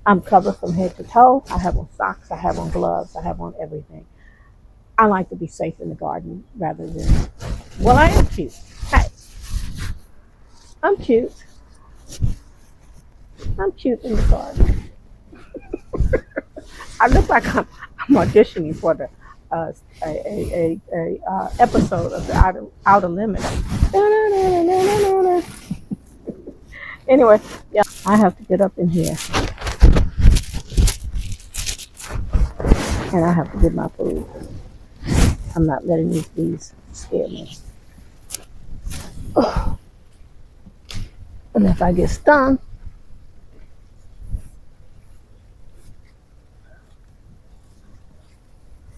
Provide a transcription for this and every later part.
I'm covered from head to toe. I have on socks, I have on gloves, I have on everything. I like to be safe in the garden rather than, well, I am cute. Hey, I'm cute. I'm cute in the garden. I look like I'm auditioning for the episode of the Outer Limits. Anyway, yeah, I have to get up in here and I have to get my food. I'm not letting these bees scare me. Ugh. And if I get stung,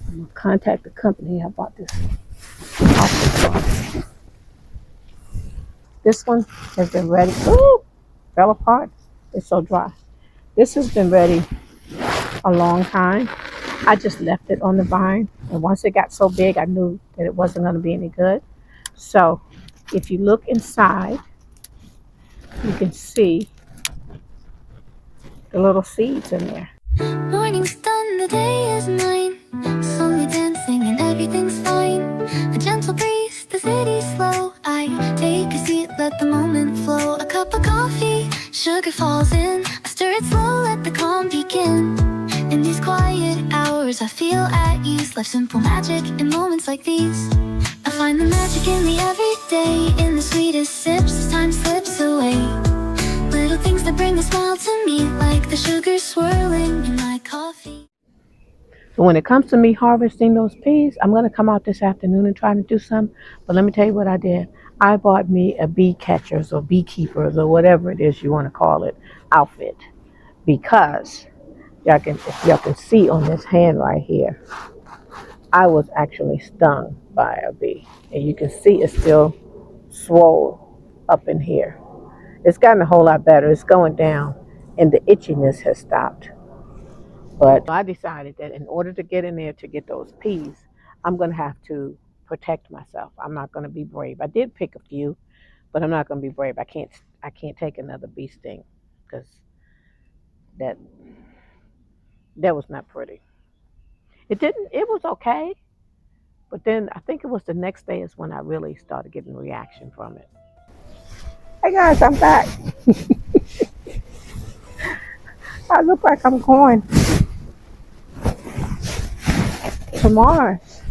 I'm gonna contact the company I bought this office. This one has been ready. Ooh, fell apart. It's so dry. This has been ready a long time. I just left it on the vine, and once it got so big, I knew that it wasn't going to be any good. So, if you look inside, you can see the little seeds in there. Morning's done, the day is mine. Slowly dancing and everything's fine. A gentle breeze, the city slow. I take a seat, let the moment flow. A cup of coffee, sugar falls in. I stir it slow, let the calm begin. In these quiet hours, I feel at ease. Life's simple magic in moments like these. I find the magic in the everyday. In the sweetest sips as time slips away. Little things that bring a smile to me, like the sugar swirling in my coffee. So when it comes to me harvesting those peas, I'm going to come out this afternoon and try to do some. But let me tell you what I did. I bought me a bee catchers or beekeepers or whatever it is you want to call it outfit. Because if y'all can see on this hand right here, I was actually stung by a bee. And you can see it's still swole up in here. It's gotten a whole lot better. It's going down and the itchiness has stopped. But I decided that in order to get in there to get those peas, I'm going to have to protect myself. I'm not going to be brave. I did pick a few, but I'm not going to be brave. I can't take another bee sting because that was not pretty. It was okay. But then I think it was the next day is when I really started getting a reaction from it. Hey guys, I'm back. I look like I'm going to Mars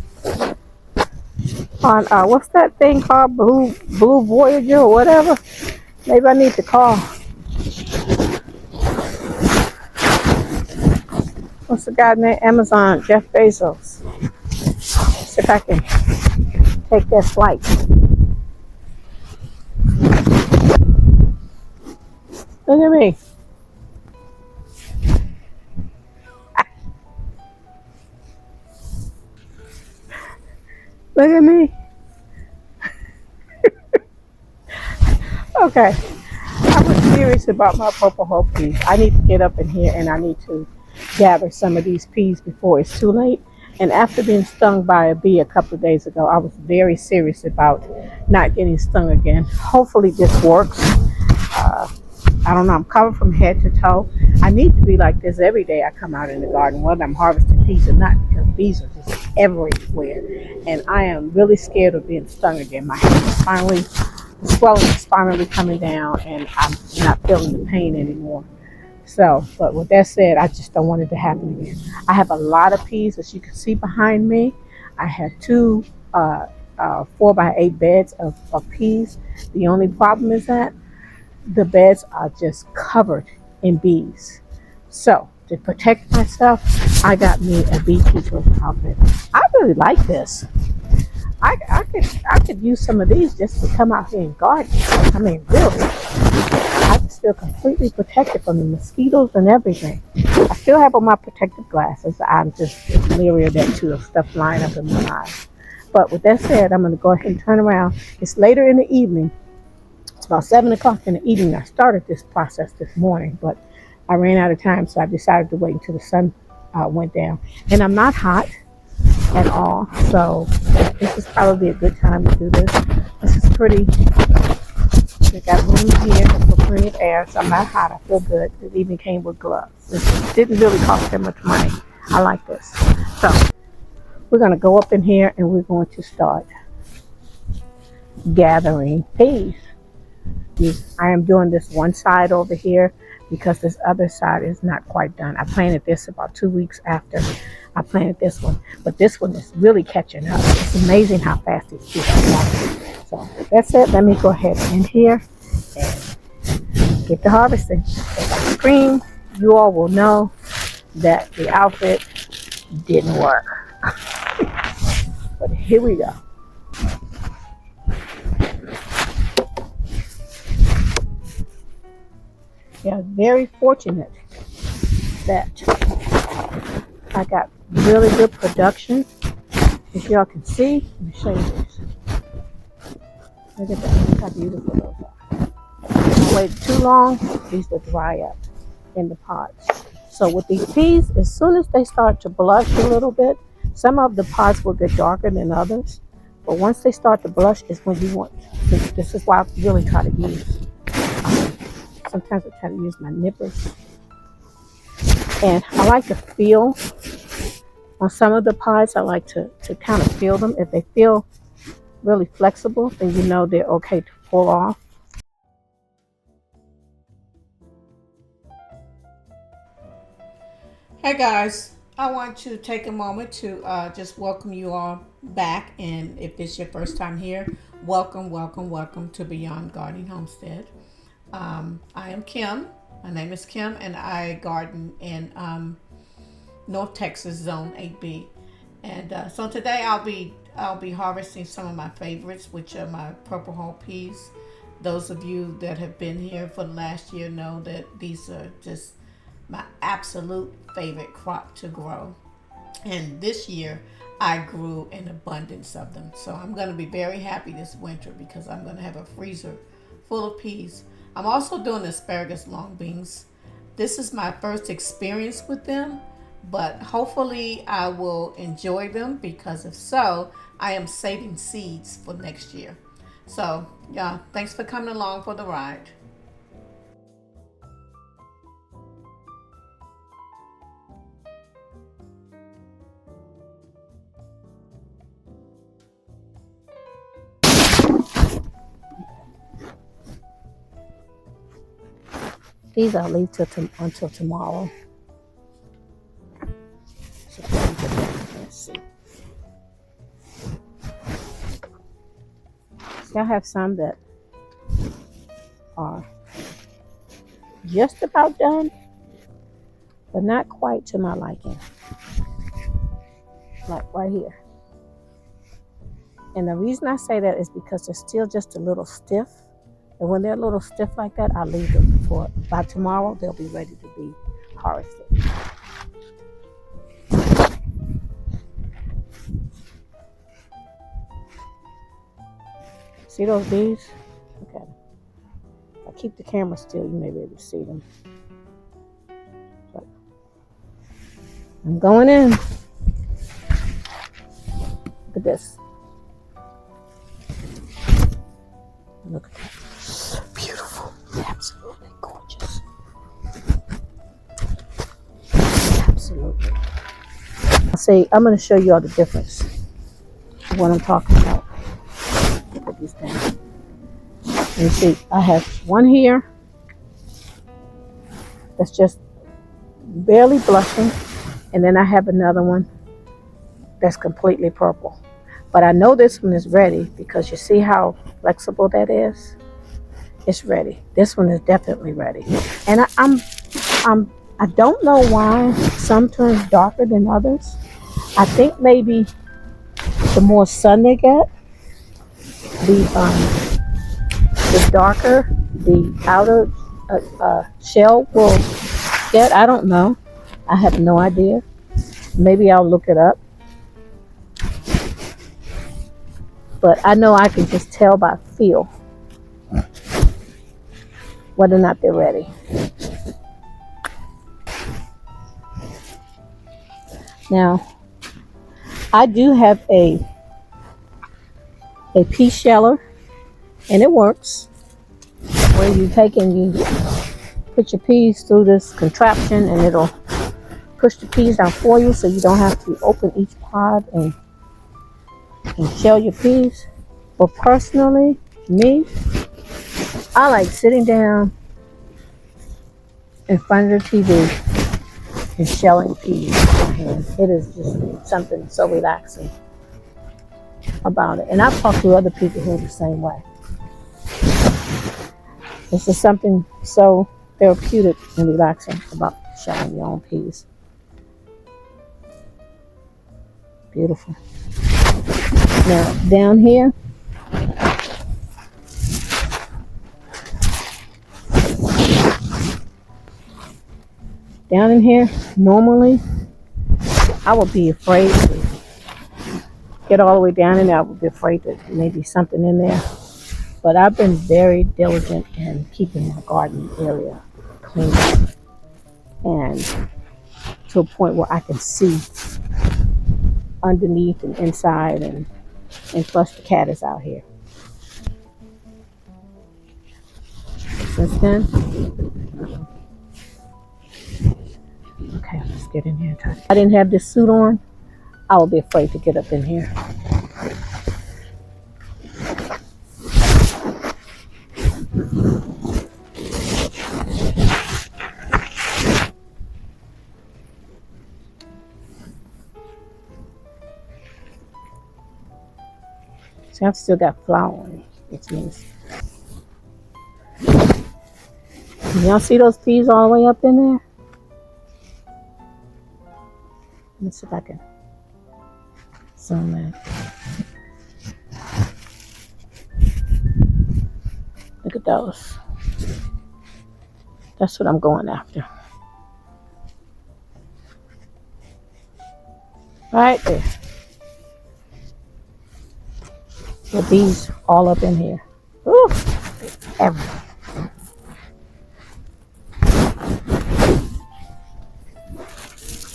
on what's that thing called, Blue Voyager or whatever. Maybe I need to call. What's the guy named Amazon? Jeff Bezos. See if I can take that flight. Look at me. Look at me. Okay. I was serious about my purple hope peas. I need to get up in here and I need to gather some of these peas before it's too late. And after being stung by a bee a couple of days ago, I was very serious about not getting stung again. Hopefully this works. I don't know. I'm covered from head to toe. I need to be like this every day I come out in the garden, whether I'm harvesting peas or not, because bees are just everywhere. And I am really scared of being stung again. My hand is finally, the swelling is finally coming down, and I'm not feeling the pain anymore. So, but with that said, I just don't want it to happen again. I have a lot of peas, as you can see behind me. I have two 4x8 beds of peas. The only problem is that the beds are just covered in bees. So to protect myself, I got me a beekeeper outfit. I really like this. I could use some of these just to come out here and garden. I mean, really. I just feel completely protected from the mosquitoes and everything. I still have on my protective glasses. I'm just leery of that too, of stuff flying up in my eyes. But with that said, I'm going to go ahead and turn around. It's later in the evening. It's about 7 o'clock in the evening. I started this process this morning, but I ran out of time, so I decided to wait until the sun went down. And I'm not hot at all, so this is probably a good time to do this. This is pretty They got room here for plenty of air, so I'm not hot. I feel good. It even came with gloves. This didn't really cost that much money. I like this. So we're going to go up in here and we're going to start gathering peas. I am doing this one side over here because this other side is not quite done. I planted this about 2 weeks after I planted this one, but this one is really catching up. It's amazing how fast these peas are growing. So that's it. Let me go ahead in here and get to harvesting. If I scream, you all will know that the outfit didn't work. But here we go. Yeah, very fortunate that I got really good production. As y'all can see, let me show you this. Look at that. Look how beautiful those are. If I waited too long, these will dry up in the pods. So with these peas, as soon as they start to blush a little bit, some of the pods will get darker than others. But once they start to blush is when you want. This is why I really try to use. Sometimes I try to use my nippers. And I like to feel on some of the pods. I like to kind of feel them. If they feel really flexible, then you know they're okay to pull off. Hey guys, I want to take a moment to just welcome you all back. And if this is your first time here, welcome, welcome, welcome to Beyond Gardening Homestead. I am Kim. My name is Kim, and I garden in North Texas, Zone 8B. And so today I'll be harvesting some of my favorites, which are my purple hull peas. Those of you that have been here for the last year know that these are just my absolute favorite crop to grow. And this year I grew an abundance of them. So I'm going to be very happy this winter because I'm going to have a freezer full of peas. I'm also doing asparagus long beans. This is my first experience with them, but hopefully I will enjoy them, because if so, I am saving seeds for next year. So yeah, thanks for coming along for the ride. These I'll leave until tomorrow. So let's see. See, I have some that are just about done, but not quite to my liking. Like right here. And the reason I say that is because they're still just a little stiff. And when they're a little stiff like that, I'll leave them for, by tomorrow, they'll be ready to be harvested. See those bees? Okay. If I keep the camera still, you may be able to see them. But I'm going in. Look at this. Look at that. Beautiful. Absolutely gorgeous. Absolutely. See, I'm going to show you all the difference of what I'm talking about. Put these down. You see, I have one here that's just barely blushing, and then I have another one that's completely purple. But I know this one is ready because you see how flexible that is. It's ready. This one is definitely ready. And I don't know why some turns darker than others. I think maybe the more sun they get, the darker the outer shell will get. I don't know. I have no idea. Maybe I'll look it up. But I know I can just tell by feel whether or not they're ready. Now, I do have a pea sheller, and it works. where you take and you put your peas through this contraption and it'll push the peas down for you so you don't have to open each pod and shell your peas. But personally, me, I like sitting down in front of the TV and shelling peas with my hand. It is just something so relaxing about it. And I've talked to other people who are the same way. It's just something so therapeutic and relaxing about shelling your own peas. Beautiful. Now, down here, down in here, normally, I would be afraid to get all the way down in there. I would be afraid that maybe something in there. But I've been very diligent in keeping my garden area clean and to a point where I can see underneath and inside, and plus the cat is out here. Since then, okay, let's get in here and try. If I didn't have this suit on, I would be afraid to get up in here. See, I've still got flour on it, which means. Y'all see those peas all the way up in there? Let me see if I can zoom in. Look at those. That's what I'm going after. Right there. The bees all up in here. Ooh, everything.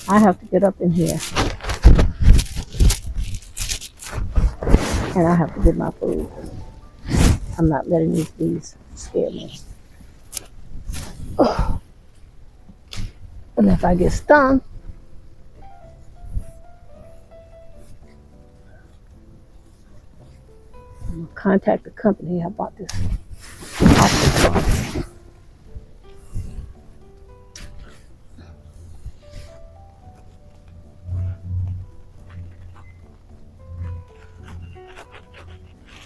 I have to get up in here. And I have to get my food. I'm not letting these bees scare me. Oh. And if I get stung, I'm going to contact the company I bought this outfit from.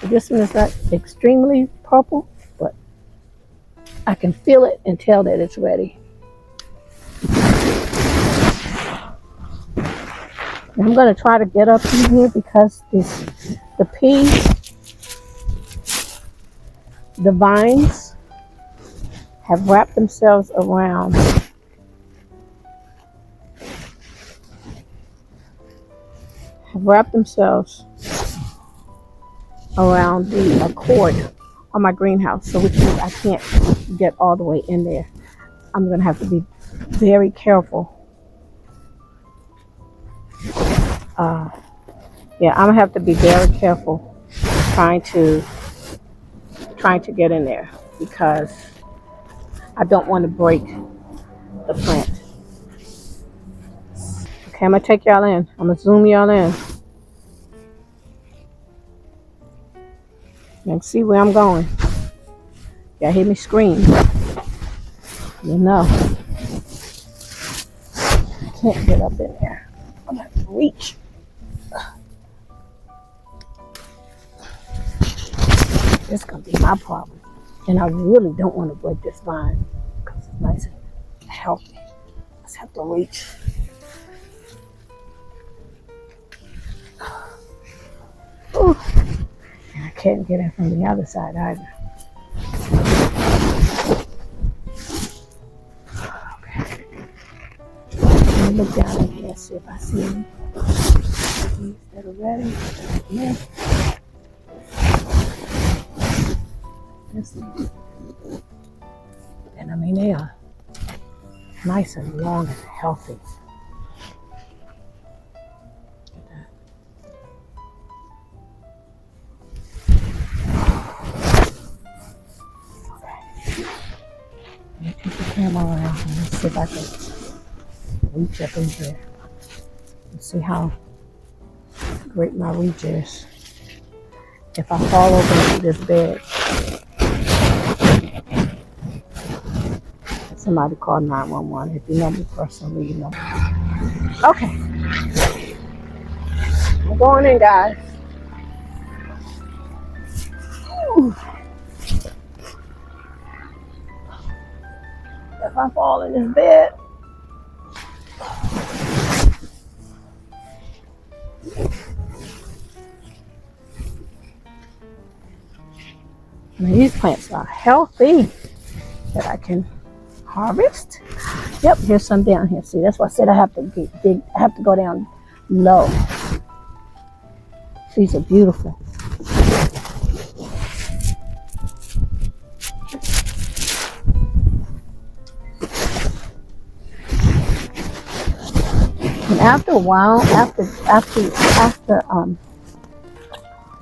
This one is not extremely purple, but I can feel it and tell that it's ready. And I'm going to try to get up in here because the peas, the vines have wrapped themselves around the cord on my greenhouse, so which means I can't get all the way in there. I'm going to have to be very careful. Yeah, I'm going to have to be very careful trying to get in there because I don't want to break the plant. Okay, I'm going to take y'all in. I'm going to zoom y'all in. You can see where I'm going. Y'all hear me scream. You know. I can't get up in there. I'm going to have to reach. This is going to be my problem. And I really don't want to break this vine because it's nice and healthy. I just have to reach. Ooh. And I can't get in from the other side either. Okay. Let me look down in here and see if I see any peas that are ready. Yeah. And I mean, they are nice and long and healthy. Okay. if I can reach up in here and see how great my reach is. If I fall over into this bed, somebody call 911. If you know me personally, you know. Okay, I'm going in, guys. Whew. If I fall in this bed, I mean, these plants are healthy that I can harvest. Yep, here's some down here. See, that's why I said I have to dig. I have to go down low. These are beautiful. And after a while, after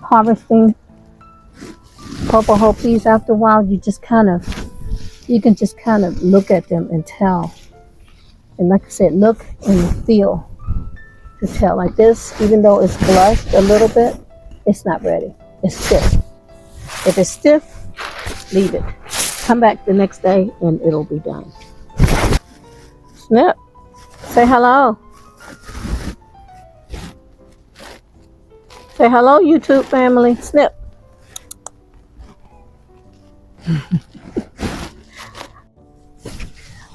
harvesting purple hoe peas, after a while, you can just kind of look at them and tell. And like I said, look and feel to tell. Like this, even though it's blushed a little bit, it's not ready. It's stiff. If it's stiff, leave it. Come back the next day and it'll be done. Snip. Say hello. Say hello, YouTube family. Snip.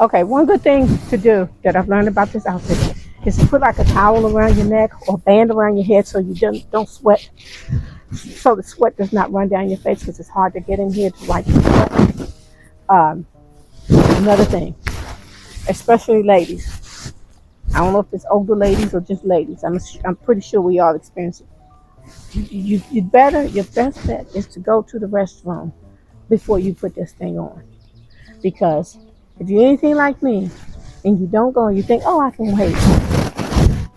Okay, one good thing to do that I've learned about this outfit is to put like a towel around your neck or a band around your head so you don't sweat. So the sweat does not run down your face because it's hard to get in here to wipe the sweat. Another thing, especially ladies. I don't know if it's older ladies or just ladies. I'm pretty sure we all experience it. Your best bet is to go to the restroom before you put this thing on. Because if you're anything like me and you don't go and you think, oh, I can wait.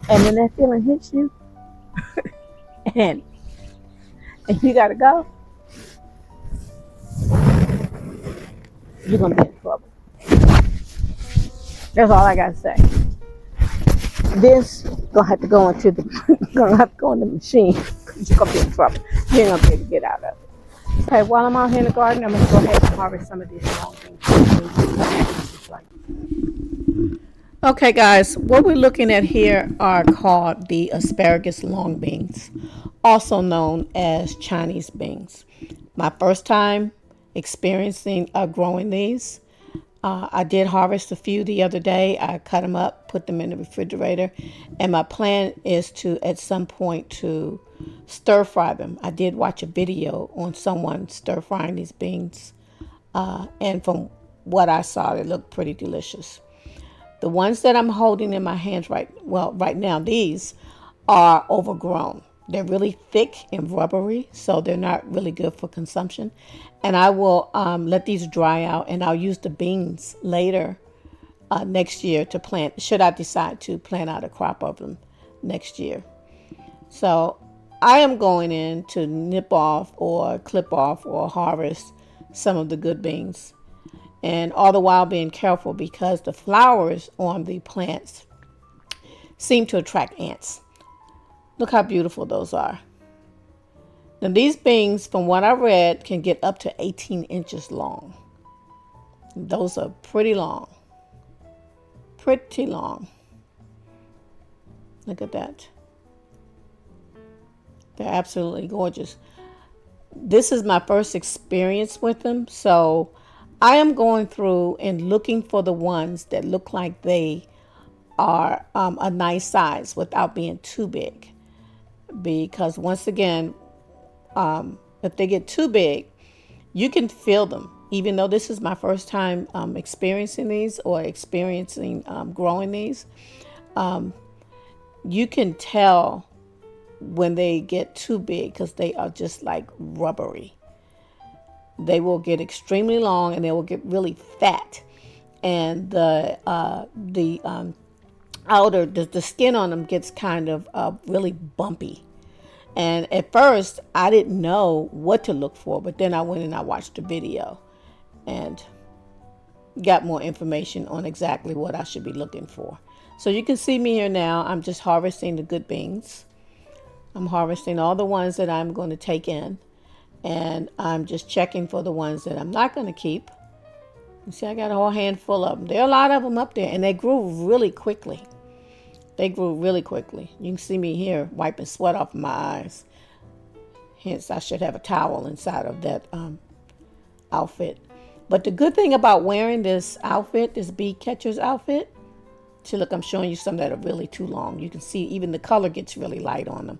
And then that feeling hits you and you gotta go, you're gonna be in trouble. That's all I gotta say. This gonna have to go into the machine. You're gonna be in trouble. You ain't gonna be able to get out of it. Okay, while I'm out here in the garden, I'm gonna go ahead and harvest some of these long things. Okay, guys, what we're looking at here are called the asparagus long beans, also known as Chinese beans. My first time experiencing growing these. I did harvest a few the other day. I cut them up, put them in the refrigerator, and my plan is to, at some point, to stir fry them. I did watch a video on someone stir frying these beans, and from what I saw, they looked pretty delicious. The ones that I'm holding in my hands right now, these are overgrown. They're really thick and rubbery, so they're not really good for consumption. And I will let these dry out, and I'll use the beans later next year to plant, should I decide to plant out a crop of them next year. So I am going in to nip off or clip off or harvest some of the good beans. And all the while being careful because the flowers on the plants seem to attract ants. Look how beautiful those are. Now these beans, from what I read, can get up to 18 inches long. Those are pretty long. Pretty long. Look at that. They're absolutely gorgeous. This is my first experience with them, so I am going through and looking for the ones that look like they are a nice size without being too big. Because once again, if they get too big, you can feel them. Even though this is my first time experiencing these or growing these, you can tell when they get too big because they are just like rubbery. They will get extremely long and they will get really fat, and the skin on them gets kind of really bumpy. And at first I didn't know what to look for, but then I went and I watched the video, and got more information on exactly what I should be looking for. So you can see me here now. I'm just harvesting the good beans. I'm harvesting all the ones that I'm going to take in. And I'm just checking for the ones that I'm not going to keep. You see, I got a whole handful of them. There are a lot of them up there, and they grew really quickly. They grew really quickly. You can see me here wiping sweat off my eyes. Hence, I should have a towel inside of that outfit. But the good thing about wearing this outfit, this bee catcher's outfit, see, look, I'm showing you some that are really too long. You can see even the color gets really light on them.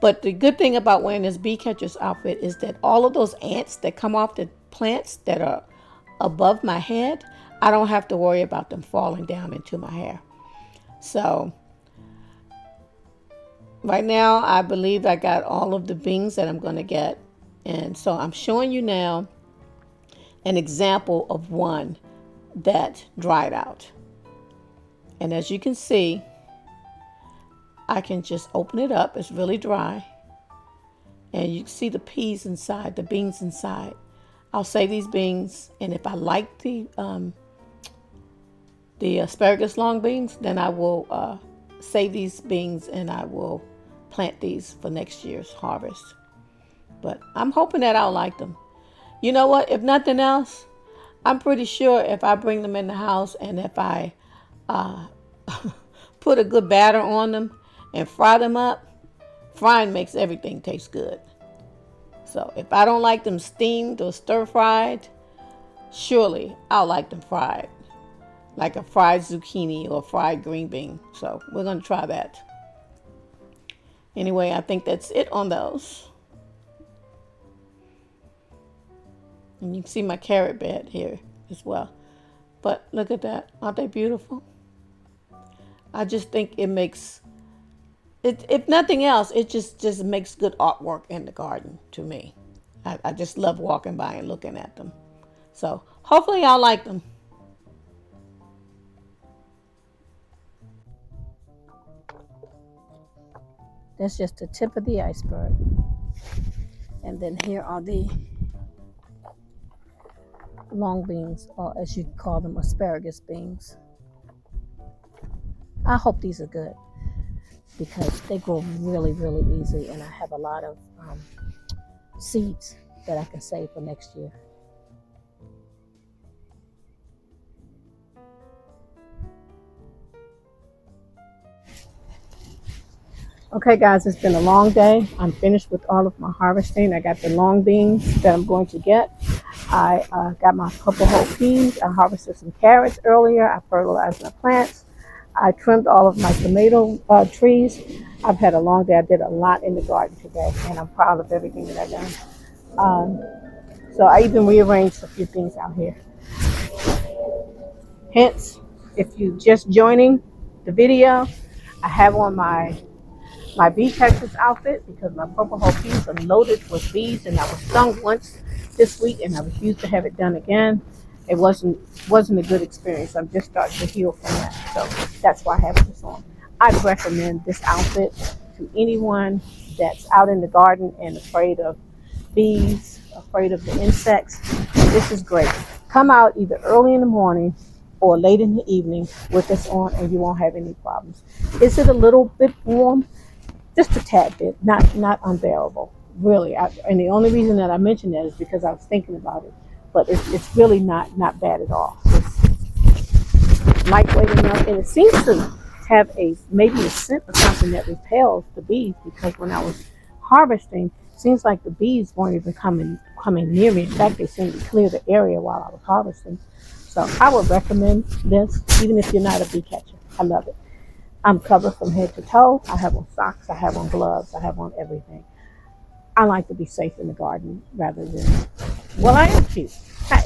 But the good thing about wearing this bee catcher's outfit is that all of those ants that come off the plants that are above my head, I don't have to worry about them falling down into my hair. So right now, I believe I got all of the beans that I'm going to get. And so I'm showing you now an example of one that dried out. And as you can see, I can just open it up. It's really dry. And you can see the peas inside, the beans inside. I'll save these beans. And if I like the asparagus long beans, then I will save these beans and I will plant these for next year's harvest. But I'm hoping that I'll like them. You know what? If nothing else, I'm pretty sure if I bring them in the house and if I put a good batter on them and fry them up, frying makes everything taste good. So if I don't like them steamed or stir fried, surely I'll like them fried, like a fried zucchini or fried green bean. So we're going to try that. Anyway, I think that's it on those. And you can see my carrot bed here as well. But look at that. Aren't they beautiful? I just think it makes, if nothing else, it just makes good artwork in the garden to me. I just love walking by and looking at them. So hopefully y'all like them. That's just the tip of the iceberg. And then here are the long beans, or as you call them, asparagus beans. I hope these are good because they grow really, really easy, and I have a lot of seeds that I can save for next year. Okay guys, it's been a long day. I'm finished with all of my harvesting. I got the long beans that I'm going to get. I got my purple whole peas. I harvested some carrots earlier. I fertilized my plants. I trimmed all of my tomato trees. I've had a long day. I did a lot in the garden today, and I'm proud of everything that I've done. So I even rearranged a few things out here. Hence, if you just joining the video, I have on my bee catcher's outfit because my purple whole peas are loaded with bees, and I was stung once this week, and I refused to have it done again. It wasn't a good experience. I'm just starting to heal from that, so that's why I have this on. I'd recommend this outfit to anyone that's out in the garden and afraid of bees, afraid of the insects. This is great. Come out either early in the morning or late in the evening with this on, and you won't have any problems. Is it a little bit warm? Just a tad bit, not unbearable, really. And the only reason that I mentioned that is because I was thinking about it. But it's really not bad at all. It's lightweight enough, and it seems to have maybe a scent or something that repels the bees, because when I was harvesting, it seems like the bees weren't even coming near me. In fact, they seemed to clear the area while I was harvesting. So I would recommend this, even if you're not a bee catcher. I love it. I'm covered from head to toe. I have on socks, I have on gloves, I have on everything. I like to be safe in the garden rather than, well, I am cute. Hey,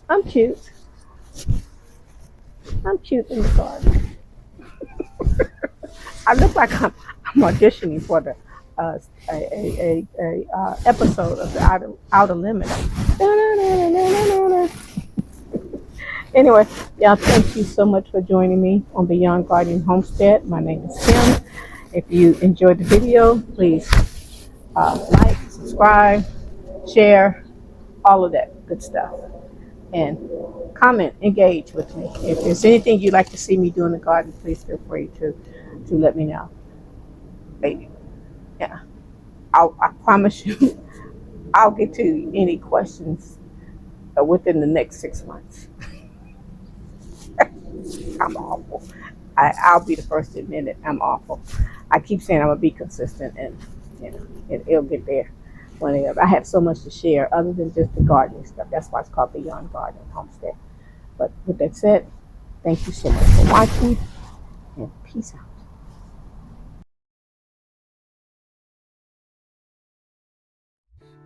I'm cute. I'm cute in the garden. I look like I'm auditioning for the episode of the Outer Limits. Anyway, y'all, thank you so much for joining me on Beyond Gardening Homestead. My name is Kim. If you enjoyed the video, please like, subscribe, share, all of that good stuff. and comment, engage with me. If there's anything you'd like to see me do in the garden, please feel free to let me know. Baby, yeah, I promise you, I'll get to any questions within the next 6 months. I'm awful. I'll be the first to admit it. I'm awful. I keep saying I'm gonna be consistent, and it'll get there. Whenever I have so much to share, other than just the gardening stuff. That's why it's called Beyond Garden Homestead. But with that said, thank you so much for watching, and peace out.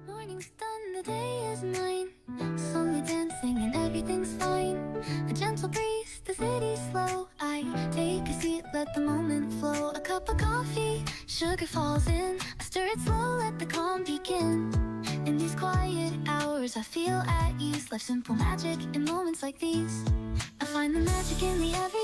Morning's done, the day is mine. Slowly dancing and everything's fine. A gentle breeze, the city slow. I take a seat, let the moment flow. A cup of coffee, sugar falls in. I stir it slow, let the calm begin. In these quiet hours, I feel at ease. Life's simple magic in moments like these. I find the magic in the everyday.